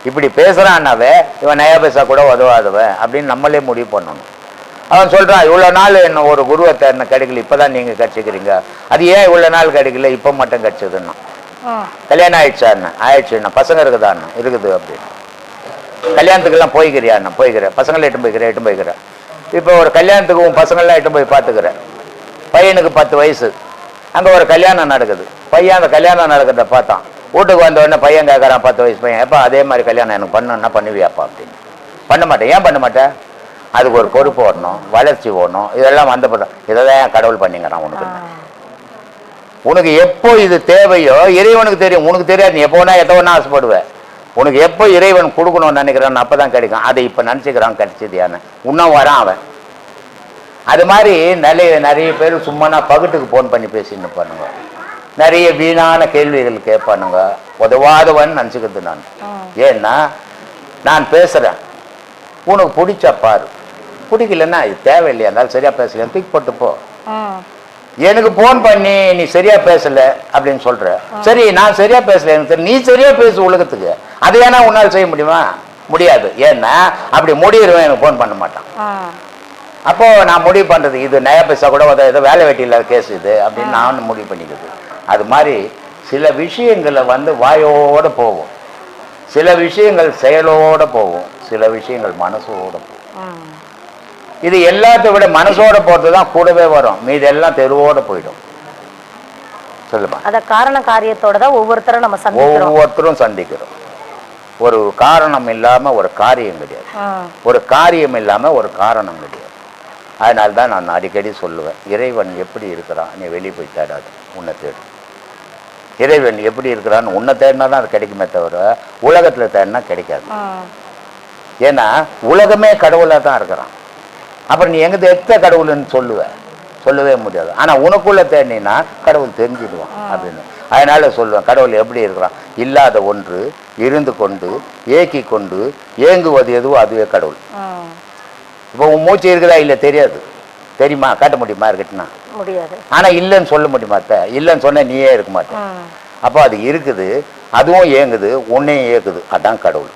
இப்படி பேசுகிறான்னாவே இவன் நயா பேசா கூட உதவாதவன் அப்படின்னு நம்மளே முடிவு பண்ணணும். அவன் சொல்கிறான், இவ்வளோ நாள் என்ன ஒரு குருவை தேடின கிடைக்கல, இப்போ தான் நீங்கள் கிடைச்சிக்கிறீங்க, அது ஏன் இவ்வளோ நாள் கிடைக்கல இப்போ மட்டும் கிடைச்சதுன்னா? கல்யாணம் ஆயிடுச்சாண்ணா? ஆயிடுச்சுண்ணா. பசங்க இருக்குதாண்ணா? இருக்குது அப்படின்னு. கல்யாணத்துக்கெல்லாம் போய்க்கிறியாண்ணா? போய்க்கிறேன். பசங்களை எட்டு போய்க்கிறேன். இப்போ ஒரு கல்யாணத்துக்கு உன் பசங்கள்லாம் எட்டு போய் பார்த்துக்கிறேன். பையனுக்கு 10 வயசு, அங்கே ஒரு கல்யாணம் நடக்குது. பையன் அந்த கல்யாணம் நடக்கிறத பார்த்தான். வீட்டுக்கு வந்த உடனே பையன் கேட்குறான், 10 வயசு பையன், எப்போ அதே மாதிரி கல்யாணம் எனக்கு பண்ணணுன்னா பண்ணுவியாப்பா அப்படின்னு. பண்ண மாட்டேன். ஏன் பண்ண மாட்டேன்? அதுக்கு ஒரு பொறுப்பு வரணும், வளர்ச்சி ஓடணும், இதெல்லாம் வந்தப்பதான் இதை தான் கடவுள் பண்ணிங்கிறான் உனக்கு. உனக்கு எப்போ இது தேவையோ இறைவனுக்கு தெரியும், உனக்கு தெரியாது. நீ எப்போனா எத்தவொன்னா ஆசைப்படுவேன். உனக்கு எப்போ இறைவன் கொடுக்கணும்னு நினைக்கிறான் அப்போ தான் கிடைக்கும். அதை இப்போ நினச்சிக்கிறான் கிடைச்சது யானை இன்னும் வரான் அவன். அது மாதிரி நிறைய பேர் சும்மா பகட்டுக்கு ஃபோன் பண்ணி பேசின்னு பண்ணுங்க, நிறைய வீணான கேள்விகள் கேட்பானுங்க. உதவாதவன் நினச்சிக்கிறது நான். ஏன்னா நான் பேசுகிறேன், உனக்கு பிடிச்சா பாரு, பிடிக்கலன்னா இது தேவையில்லையா இருந்தாலும் சரியா பேசலையா தூக்கி போட்டு போ. எனக்கு போன் பண்ணி நீ சரியா பேசல அப்படின்னு சொல்ற, சரி நான் சரியா பேசல, எனக்கு நீ சரியா பேசு உலகத்துக்கு, அது ஏன்னா உன்னால் செய்ய முடியுமா? முடியாது. ஏன்னா அப்படி முடியிருவேன், எனக்கு போன் பண்ண மாட்டான். அப்போ நான் முடிவு பண்றது இது நயா பைசா கூட ஏதோ வேலை வெட்டி இல்லாத கேஸ் இது அப்படின்னு நான் முடிவு பண்ணிக்கிறது. அது மாதிரி சில விஷயங்களை வாயோட போகும், சில விஷயங்கள் செயலோட போகும், சில விஷயங்கள் மனசோட போகும். இது எல்லாத்தை விட மனசோட போறது தான் கூடவே வரும், மீது எல்லாம் தெருவோட போயிடும். சொல்லுமா? அத காரண காரியத்தோட தான் ஒவ்வொருத்தரும் சந்திக்கிறோம். ஒரு காரணம் இல்லாம ஒரு காரியம் கிடையாது, ஒரு காரியம் இல்லாம ஒரு காரணம் கிடையாது. அதனால தான் நான் அடிக்கடி சொல்லுவேன், இறைவன் எப்படி இருக்கிறான், நீ வெளியே போய் தேடாது, உன்னை தேடும். இறைவன் எப்படி இருக்கிறான்னு உன்னை தேடினா தான் அது கிடைக்குமே தவிர உலகத்தில் தேடினா கிடைக்காது. ஏன்னா உலகமே கடவுளாக தான் இருக்கிறான். அப்புறம் நீ எங்கே எத்த கடவுள்னு சொல்லவே முடியாது. ஆனால் உனக்குள்ள தேடினா கடவுள் தெரிஞ்சிடுவான் அப்படின்னு. அதனால சொல்லுவேன், கடவுள் எப்படி இருக்கிறான்? இல்லாத ஒன்று இருந்து கொண்டு ஏக்கி கொண்டு ஏங்குவது எதுவோ அதுவே கடவுள். இப்போ உன் மூச்சு இருக்குதா இல்லை தெரியாது, தெரியுமா? காட்ட முடியுமா? இருக்கட்டும்னா முடியாது. ஆனால் இல்லைன்னு சொல்ல முடியுமா? இல்லைன்னு சொன்ன நீயே இருக்க மாட்டேன். அப்போ அது இருக்குது, அதுவும் ஏங்குது, உன்னையும் ஏக்குது, அதான் கடவுள்.